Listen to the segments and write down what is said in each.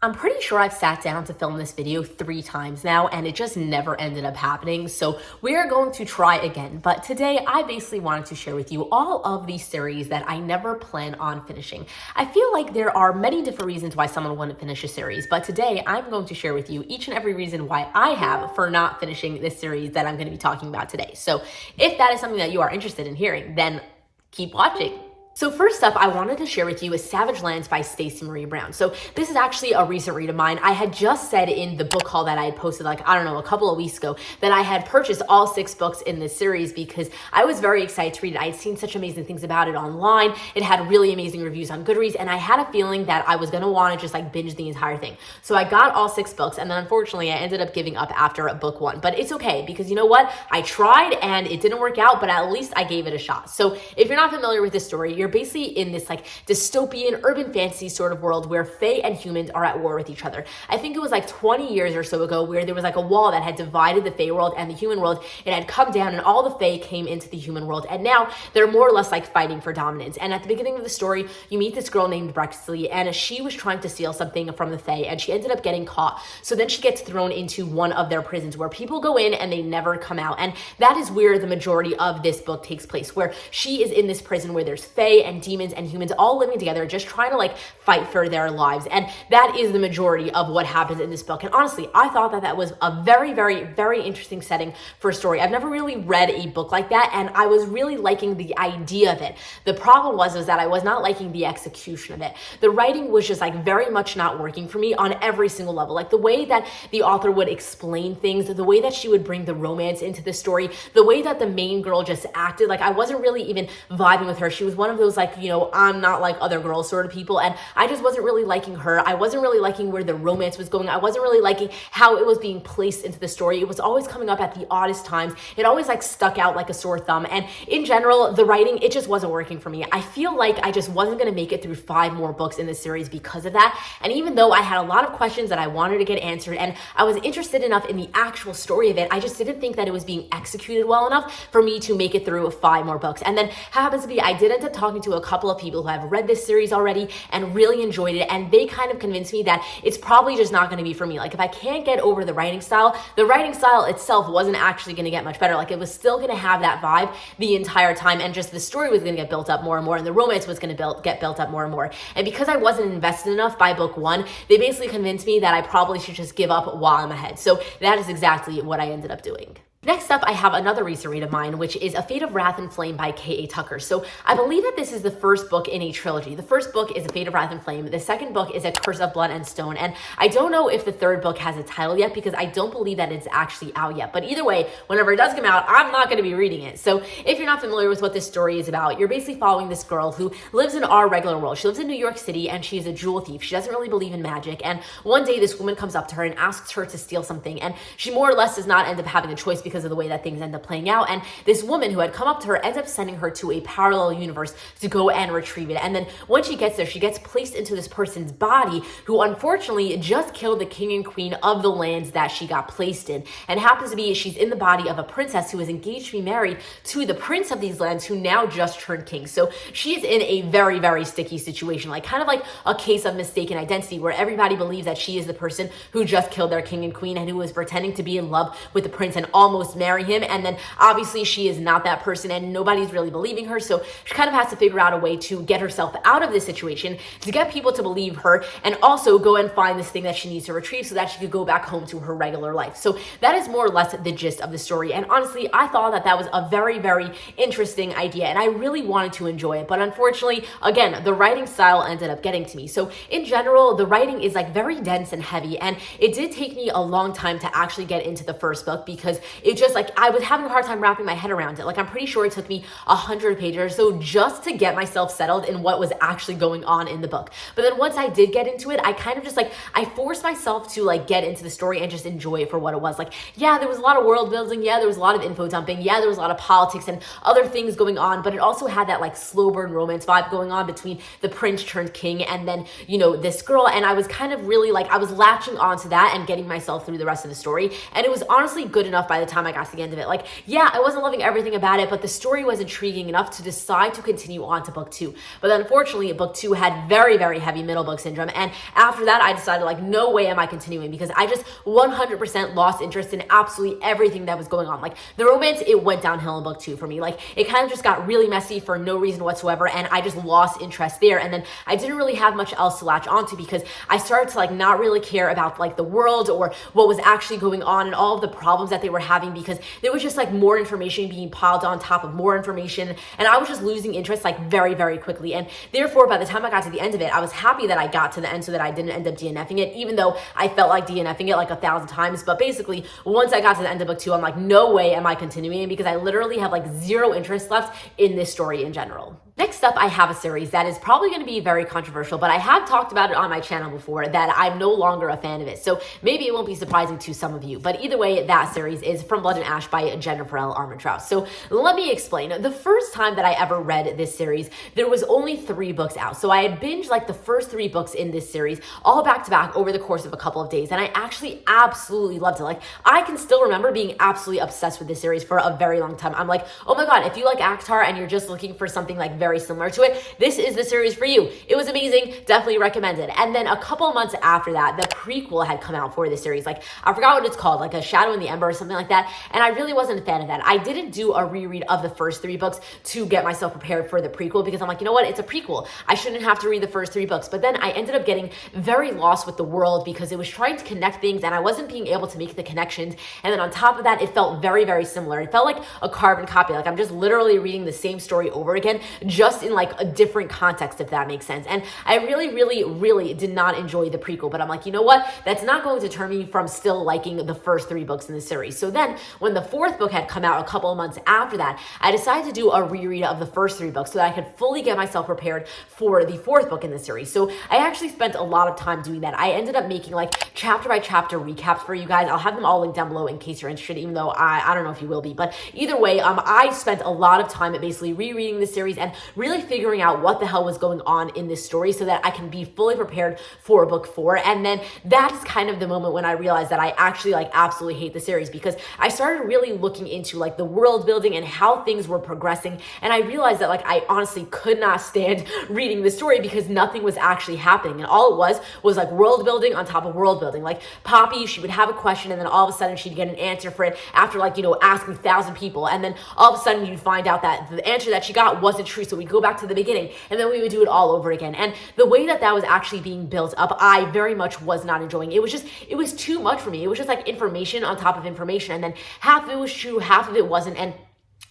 I'm pretty sure I've sat down to film this video 3 times now and it just never ended up happening. So we are going to try again. But today I basically wanted to share with you all of these series that I never plan on finishing. I feel like there are many different reasons why someone wouldn't finish a series, but today I'm going to share with you each and every reason why I have for not finishing this series that I'm going to be talking about today. So if that is something that you are interested in hearing, then keep watching. So first up, I wanted to share with you is Savage Lands by Stacey Marie Brown. So this is actually a recent read of mine. I had just said in the book haul that I had posted a couple of weeks ago that I had purchased all 6 books in this series because I was very excited to read it. I had seen such amazing things about it online. It had really amazing reviews on GOODREADS, and I had a feeling that I was gonna wanna just binge the entire thing. So I got all 6 books, and then unfortunately I ended up giving up after book 1. But it's okay, because you know what? I tried and it didn't work out, but at least I gave it a shot. So if you're not familiar with this story, you're basically in this dystopian urban fantasy sort of world where fae and humans are at war with each other. I think it was 20 years or so ago where there was a wall that had divided the fae world and the human world. It had come down and all the fae came into the human world, and now they're more or less fighting for dominance. And at the beginning of the story, you meet this girl named Brexley, and she was trying to steal something from the fae and she ended up getting caught. So then she gets thrown into one of their prisons where people go in and they never come out. And that is where the majority of this book takes place, where she is in this prison where there's fae and demons and humans all living together, just trying to fight for their lives. And that is the majority of what happens in this book. And honestly, I thought that that was a very, very, very interesting setting for a story. I've never really read a book like that, and I was really liking the idea of it. The problem was that I was not liking the execution of it. The writing was just very much not working for me on every single level. The way that the author would explain things, the way that she would bring the romance into the story, the way that the main girl just acted, I wasn't really even vibing with her. She was one of those I'm not like other girls sort of people, and I just wasn't really liking her. I wasn't really liking where the romance was going. I wasn't really liking how it was being placed into the story. It was always coming up at the oddest times. It always stuck out like a sore thumb, and in general, the writing, it just wasn't working for me. I feel like I just wasn't going to make it through 5 more books in this series because of that. And even though I had a lot of questions that I wanted to get answered and I was interested enough in the actual story of it, I just didn't think that it was being executed well enough for me to make it through 5 more books. And then happens to be, I did end up talking to a couple of people who have read this series already and really enjoyed it, and they kind of convinced me that it's probably just not going to be for me. If I can't get over the writing style itself wasn't actually going to get much better. It was still going to have that vibe the entire time, and just the story was going to get built up more and more, and the romance was going to get built up more and more. And because I wasn't invested enough by book 1, they basically convinced me that I probably should just give up while I'm ahead. So that is exactly what I ended up doing. Next up, I have another recent read of mine, which is A Fate of Wrath and Flame by K.A. Tucker. So I believe that this is the first book in a trilogy. The first book is A Fate of Wrath and Flame. The second book is A Curse of Blood and Stone. And I don't know if the third book has a title yet because I don't believe that it's actually out yet. But either way, whenever it does come out, I'm not going to be reading it. So if you're not familiar with what this story is about, you're basically following this girl who lives in our regular world. She lives in New York City and she's a jewel thief. She doesn't really believe in magic. And one day this woman comes up to her and asks her to steal something. And she more or less does not end up having a choice because of the way that things end up playing out. And this woman who had come up to her ends up sending her to a parallel universe to go and retrieve it. And then when she gets there, she gets placed into this person's body who unfortunately just killed the king and queen of the lands that she got placed in. And happens to be she's in the body of a princess who is engaged to be married to the prince of these lands who now just turned king. So she's in a very, very sticky situation, kind of like a case of mistaken identity where everybody believes that she is the person who just killed their king and queen and who was pretending to be in love with the prince and almost marry him. And then obviously she is not that person and nobody's really believing her. So she kind of has to figure out a way to get herself out of this situation, to get people to believe her, and also go and find this thing that she needs to retrieve so that she could go back home to her regular life. So that is more or less the gist of the story. And honestly, I thought that that was a very, very interesting idea and I really wanted to enjoy it. But unfortunately, again, the writing style ended up getting to me. So in general, the writing is very dense and heavy. And it did take me a long time to actually get into the first book because it just I was having a hard time wrapping my head around it. I'm pretty sure it took me 100 pages or so just to get myself settled in what was actually going on in the book. But then once I did get into it, I kind of just I forced myself to get into the story and just enjoy it for what it was. Yeah, there was a lot of world building. Yeah, there was a lot of info dumping. Yeah, there was a lot of politics and other things going on, but it also had that slow burn romance vibe going on between the prince turned king and then, this girl. And I was kind of really I was latching onto that and getting myself through the rest of the story. And it was honestly good enough by the time time I got to the end of it. Like, yeah, I wasn't loving everything about it, but the story was intriguing enough to decide to continue on to book 2. But then unfortunately, book 2 had very, very heavy middle book syndrome. And after that, I decided like, no way am I continuing, because I just 100% lost interest in absolutely everything that was going on. Like the romance, it went downhill in book 2 for me. Like it kind of just got really messy for no reason whatsoever. And I just lost interest there. And then I didn't really have much else to latch onto, because I started to like not really care about like the world or what was actually going on and all of the problems that they were having, because there was just like more information being piled on top of more information. And I was just losing interest like very, very quickly. And therefore, by the time I got to the end of it, I was happy that I got to the end so that I didn't end up DNFing it, even though I felt like DNFing it like 1,000 times. But basically, once I got to the end of book 2, I'm like, no way am I continuing, because I literally have like zero interest left in this story in general. Next up, I have a series that is probably going to be very controversial, but I have talked about it on my channel before that I'm no longer a fan of it. So maybe it won't be surprising to some of you, but either way, that series is From Blood and Ash by Jennifer L. Armentrout. So let me explain. The first time that I ever read this series, there was only 3 books out. So I had binged like the first 3 books in this series all back to back over the course of a couple of days. And I actually absolutely loved it. Like I can still remember being absolutely obsessed with this series for a very long time. I'm like, oh my God, if you like ACOTAR and you're just looking for something like very similar to it, this is the series for you. It was amazing, definitely recommended. And then a couple of months after that, the prequel had come out for the series. Like I forgot what it's called, like A Shadow in the Ember or something like that. And I really wasn't a fan of that. I didn't do a reread of the first 3 books to get myself prepared for the prequel, because I'm like, you know what, it's a prequel. I shouldn't have to read the first 3 books. But then I ended up getting very lost with the world, because it was trying to connect things and I wasn't being able to make the connections. And then on top of that, it felt very, very similar. It felt like a carbon copy. Like I'm just literally reading the same story over again, just in like a different context, if that makes sense. And I really, really, really did not enjoy the prequel, but I'm like, you know what? That's not going to turn me from still liking the first 3 books in the series. So then when the 4th book had come out a couple of months after that, I decided to do a reread of the first 3 books so that I could fully get myself prepared for the 4th book in the series. So I actually spent a lot of time doing that. I ended up making like chapter by chapter recaps for you guys. I'll have them all linked down below in case you're interested, even though I don't know if you will be, but either way, I spent a lot of time at basically rereading the series and really figuring out what the hell was going on in this story so that I can be fully prepared for book 4. And then that is kind of the moment when I realized that I actually like absolutely hate the series, because I started really looking into like the world building and how things were progressing. And I realized that like I honestly could not stand reading the story, because nothing was actually happening. And all it was like world building on top of world building. Like Poppy, she would have a question and then all of a sudden she'd get an answer for it after like, you know, asking 1,000 people. And then all of a sudden you'd find out that the answer that she got wasn't true. So we'd go back to the beginning and then we would do it all over again. And the way that was actually being built up, I very much was not enjoying. It was too much for me. It was just like information on top of information. And then half of it was true, half of it wasn't. And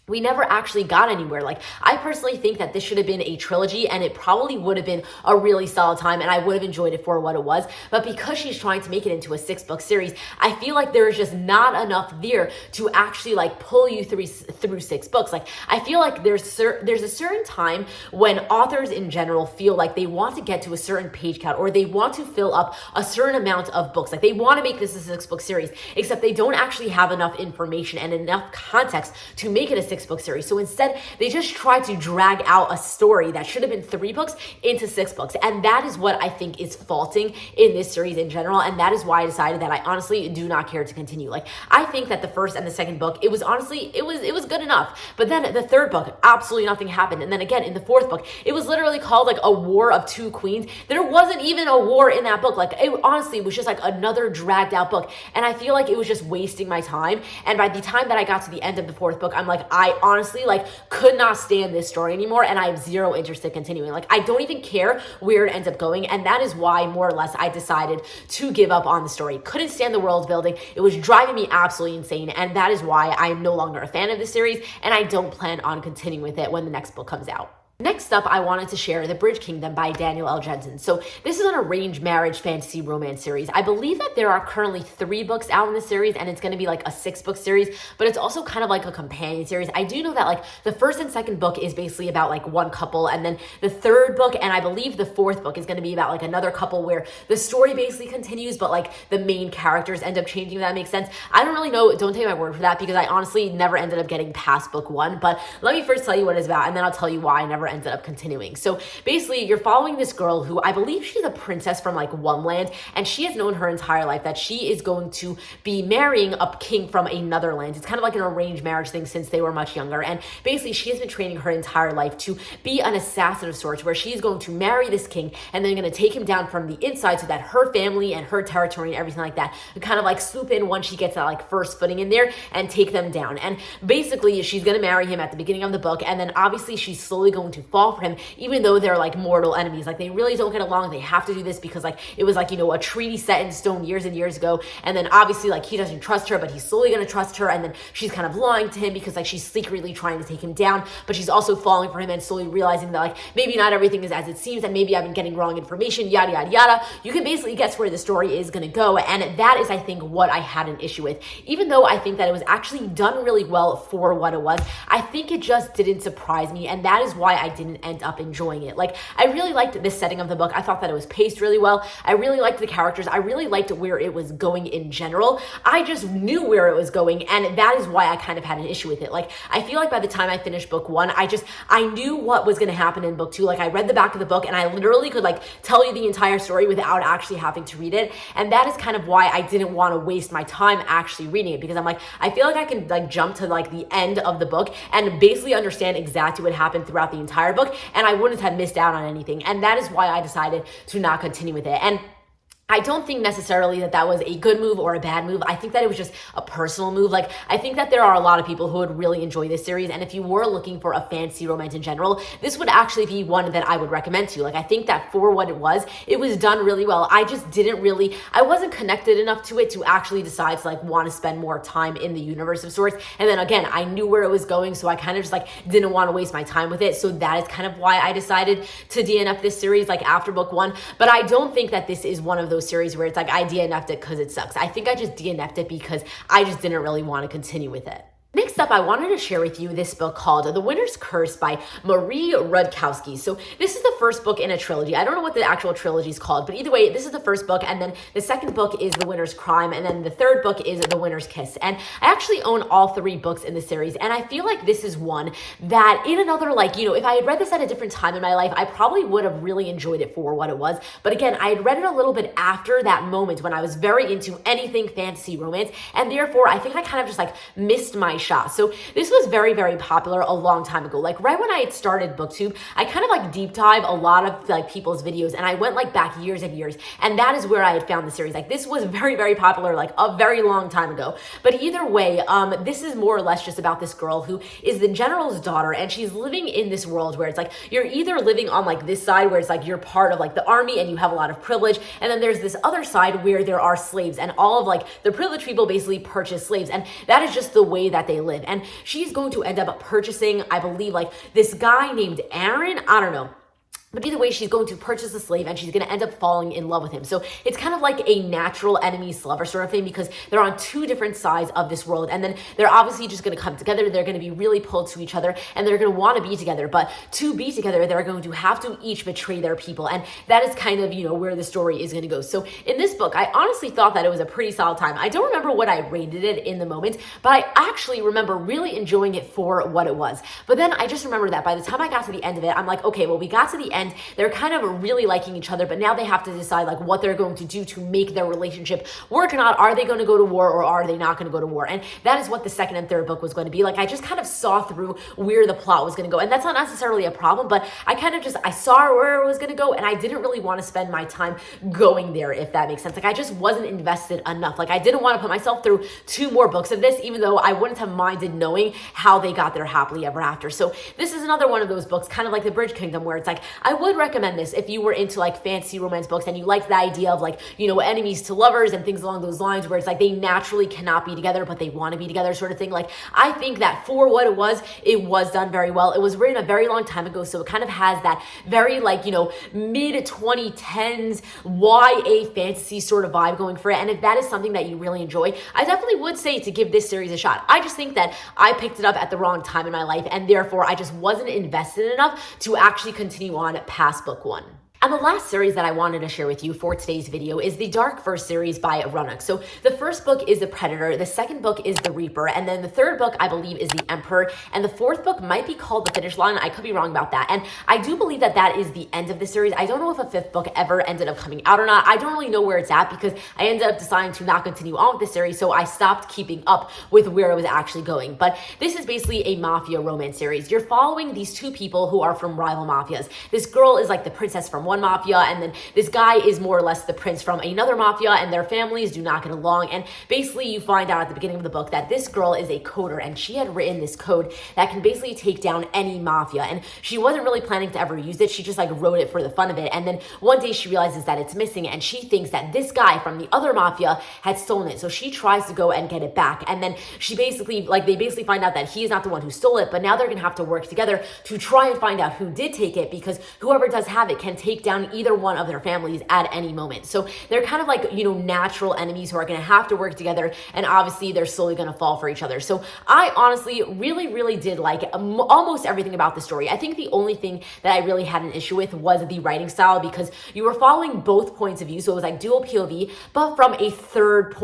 we never actually got anywhere. Like, I personally think that this should have been a trilogy, and it probably would have been a really solid time, and I would have enjoyed it for what it was. But because she's trying to make it into a 6-book series, I feel like there is just not enough there to actually like pull you through 6 books. Like, I feel like there's a certain time when authors in general feel like they want to get to a certain page count, or they want to fill up a certain amount of books. Like, they want to make this a 6-book series, except they don't actually have enough information and enough context to make it a 6-book series. So instead, they just try to drag out a story that should have been 3 books into 6 books. And that is what I think is faulting in this series in general. And that is why I decided that I honestly do not care to continue. Like, I think that the first and the second book, it was good enough. But then the third book, absolutely nothing happened. And then again, in the fourth book, it was literally called like a War of Two Queens. There wasn't even a war in that book. Like, it honestly was just like another dragged out book. And I feel like it was just wasting my time. And by the time that I got to the end of the fourth book, I'm like, I honestly like could not stand this story anymore, and I have zero interest in continuing. Like, I don't even care where it ends up going, and that is why more or less I decided to give up on the story. Couldn't stand the world building. It was driving me absolutely insane, and that is why I am no longer a fan of the series, and I don't plan on continuing with it when the next book comes out. Next up, I wanted to share The Bridge Kingdom by Daniel L. Jensen. So this is an arranged marriage fantasy romance series. I believe that there are currently 3 books out in the series, and it's going to be like a 6-book series, but it's also kind of like a companion series. I do know that like the first and second book is basically about like one couple, and then the third book and I believe the fourth book is going to be about like another couple where the story basically continues, but like the main characters end up changing, if that makes sense. I don't really know. Don't take my word for that, because I honestly never ended up getting past book 1, but let me first tell you what it's about, and then I'll tell you why I never never ended up continuing. So basically, you're following this girl who I believe she's a princess from like one land, and she has known her entire life that she is going to be marrying a king from another land. It's kind of like an arranged marriage thing since they were much younger. And basically, she has been training her entire life to be an assassin of sorts, where she's going to marry this king and then going to take him down from the inside so that her family and her territory and everything like that kind of like swoop in once she gets that like first footing in there and take them down. And basically, she's going to marry him at the beginning of the book, and then obviously she's slowly going to fall for him, even though they're like mortal enemies. Like they really don't get along. They have to do this because like it was like, you know, a treaty set in stone years and years ago. And then obviously like he doesn't trust her, but he's slowly going to trust her. And then she's kind of lying to him because like she's secretly trying to take him down, but she's also falling for him and slowly realizing that like maybe not everything is as it seems, and maybe I've been getting wrong information, yada, yada, yada. You can basically guess where the story is going to go. And that is, I think, what I had an issue with. Even though I think that it was actually done really well for what it was, I think it just didn't surprise me. And that is why I didn't end up enjoying it. Like, I really liked the setting of the book. I thought that it was paced really well. I really liked the characters. I really liked where it was going in general. I just knew where it was going, and that is why I kind of had an issue with it. Like, I feel like by the time I finished book one, I knew what was going to happen in book two. Like, I read the back of the book and I literally could like tell you the entire story without actually having to read it. And that is kind of why I didn't want to waste my time actually reading it, because I'm like, I feel like I can like jump to like the end of the book and basically understand exactly what happened throughout the entire book, and I wouldn't have missed out on anything. And that is why I decided to not continue with it. And I don't think necessarily that that was a good move or a bad move. I think that it was just a personal move. Like, I think that there are a lot of people who would really enjoy this series. And if you were looking for a fantasy romance in general, this would actually be one that I would recommend to you. Like, I think that for what it was done really well. I just I wasn't connected enough to it to actually decide to like want to spend more time in the universe of sorts. And then again, I knew where it was going, so I kind of just like didn't want to waste my time with it. So that is kind of why I decided to DNF this series like after book one. But I don't think that this is one of those series where it's like I DNF'd it because it sucks. I think I just DNF'd it because I just didn't really want to continue with it. Next up, I wanted to share with you this book called The Winter's Curse by Marie Rudkowski. So this is the first book in a trilogy. I don't know what the actual trilogy is called, but either way, this is the first book, and then the second book is The Winter's Crime, and then the third book is The Winter's Kiss. And I actually own all three books in the series, and I feel like this is one that in another, like, you know, if I had read this at a different time in my life, I probably would have really enjoyed it for what it was. But again, I had read it a little bit after that moment when I was very into anything fantasy romance, and therefore I think I kind of just like missed my shot. So this was very, very popular a long time ago. Like right when I had started BookTube, I kind of like deep dive a lot of like people's videos, and I went like back years and years, and that is where I had found the series. Like this was very, very popular like a very long time ago. But either way, this is more or less just about this girl who is the general's daughter, and she's living in this world where it's like you're either living on like this side where it's like you're part of like the army and you have a lot of privilege, and then there's this other side where there are slaves, and all of like the privileged people basically purchase slaves, and that is just the way that they live. And she's going to end up purchasing, I believe, like this guy named Aaron. I don't know. But either way, she's going to purchase a slave, and she's going to end up falling in love with him. So it's kind of like a natural enemies lover sort of thing, because they're on two different sides of this world. And then they're obviously just going to come together. They're going to be really pulled to each other, and they're going to want to be together. But to be together, they're going to have to each betray their people. And that is kind of, you know, where the story is going to go. So in this book, I honestly thought that it was a pretty solid time. I don't remember what I rated it in the moment, but I actually remember really enjoying it for what it was. But then I just remember that by the time I got to the end of it, I'm like, okay, well, we got to the end. They're kind of really liking each other, but now they have to decide like what they're going to do to make their relationship work or not. Are they going to go to war, or are they not going to go to war? And that is what the second and third book was going to be. Like I just kind of saw through where the plot was going to go, and that's not necessarily a problem, but I saw where it was going to go, and I didn't really want to spend my time going there, if that makes sense. Like I just wasn't invested enough. Like I didn't want to put myself through 2 more books of this, even though I wouldn't have minded knowing how they got there happily ever after. So this is another one of those books, kind of like The Bridge Kingdom, where it's like I would recommend this if you were into like fantasy romance books and you liked the idea of like, you know, enemies to lovers and things along those lines, where it's like they naturally cannot be together, but they want to be together sort of thing. Like I think that for what it was done very well. It was written a very long time ago, so it kind of has that very like, you know, mid 2010s YA fantasy sort of vibe going for it. And if that is something that you really enjoy, I definitely would say to give this series a shot. I just think that I picked it up at the wrong time in my life, and therefore I just wasn't invested enough to actually continue on past book one. And the last series that I wanted to share with you for today's video is the Dark Verse series by Roanoke. So the first book is The Predator, the second book is The Reaper, and then the third book I believe is The Emperor, and the fourth book might be called The Finish Line. I could be wrong about that. And I do believe that that is the end of the series. I don't know if a fifth book ever ended up coming out or not. I don't really know where it's at because I ended up deciding to not continue on with the series, so I stopped keeping up with where it was actually going. But this is basically a mafia romance series. You're following these two people who are from rival mafias. This girl is like the princess from one mafia, and then this guy is more or less the prince from another mafia, and their families do not get along. And basically you find out at the beginning of the book that this girl is a coder, and she had written this code that can basically take down any mafia, and she wasn't really planning to ever use it. She just like wrote it for the fun of it, and then one day she realizes that it's missing, and she thinks that this guy from the other mafia had stolen it. So she tries to go and get it back, and then she basically they basically find out that he is not the one who stole it, but now they're gonna have to work together to try and find out who did take it, because whoever does have it can take down either one of their families at any moment. So they're kind of like, natural enemies who are going to have to work together, and obviously they're slowly going to fall for each other. So I honestly really did like almost everything about the story. I think the only thing that I really had an issue with was the writing style, because you were following both points of view. So it was like dual POV, but from a third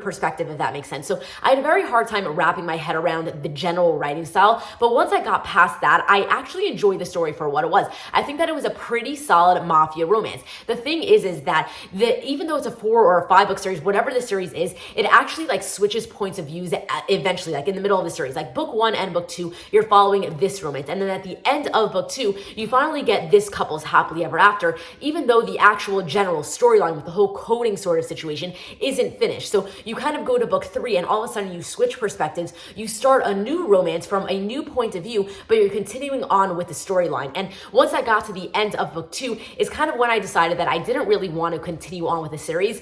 perspective, if that makes sense. So I had a very hard time wrapping my head around the general writing style. But once I got past that, I actually enjoyed the story for what it was. I think that it was a pretty solid mafia romance. The thing is that even though it's a 4 or a 5 book series, whatever the series is, it actually like switches points of views eventually, like in the middle of the series. Like book 1 and book 2, you're following this romance, and then at the end of book 2, you finally get this couple's happily ever after, even though the actual general storyline with the whole coding sort of situation isn't finished. So you kind of go to book 3, and all of a sudden you switch perspectives, you start a new romance from a new point of view, but you're continuing on with the storyline. And once I got to the end of book 2 is kind of when I decided that I didn't really want to continue on with the series,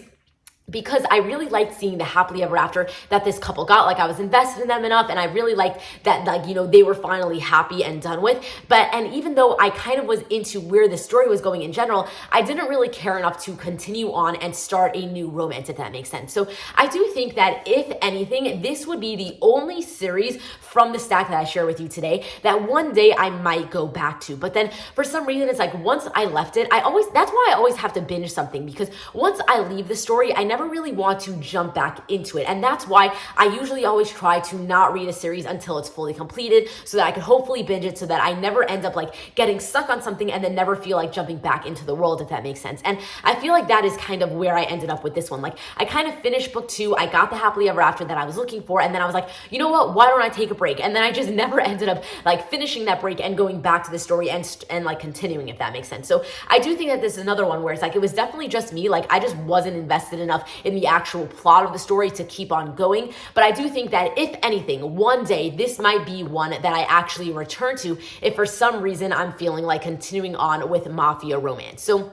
because I really liked seeing the happily ever after that this couple got. Like I was invested in them enough, and I really liked that, they were finally happy and done with. And even though I kind of was into where the story was going in general, I didn't really care enough to continue on and start a new romance, if that makes sense. So I do think that if anything, this would be the only series from the stack that I share with you today that one day I might go back to. But then for some reason, it's like once I left it, that's why I always have to binge something, because once I leave the story, I never really want to jump back into it. And that's why I usually always try to not read a series until it's fully completed, so that I could hopefully binge it, so that I never end up like getting stuck on something and then never feel like jumping back into the world, if that makes sense. And I feel like that is kind of where I ended up with this one. Like I kind of finished book 2, I got the happily ever after that I was looking for, and then I was like, you know what, why don't I take a break? And then I just never ended up like finishing that break and going back to the story and like continuing, if that makes sense. So I do think that this is another one where it's like, it was definitely just me. Like I just wasn't invested enough in the actual plot of the story to keep on going. But I do think that if anything, one day this might be one that I actually return to if for some reason I'm feeling like continuing on with mafia romance. So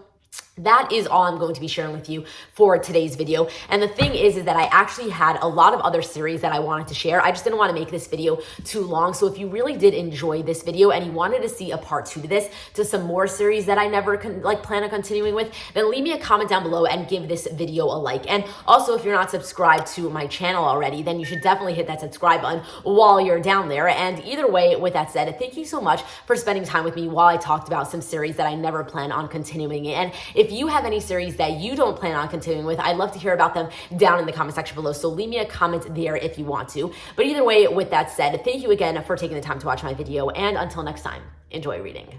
that is all I'm going to be sharing with you for today's video. And the thing is that I actually had a lot of other series that I wanted to share. I just didn't want to make this video too long. So if you really did enjoy this video and you wanted to see a part 2 to this, to some more series that I never plan on continuing with, then leave me a comment down below and give this video a like. And also, if you're not subscribed to my channel already, then you should definitely hit that subscribe button while you're down there. And either way, with that said, thank you so much for spending time with me while I talked about some series that I never plan on continuing. And if you have any series that you don't plan on continuing with, I'd love to hear about them down in the comment section below. So leave me a comment there if you want to. But either way, with that said, thank you again for taking the time to watch my video. And until next time, enjoy reading.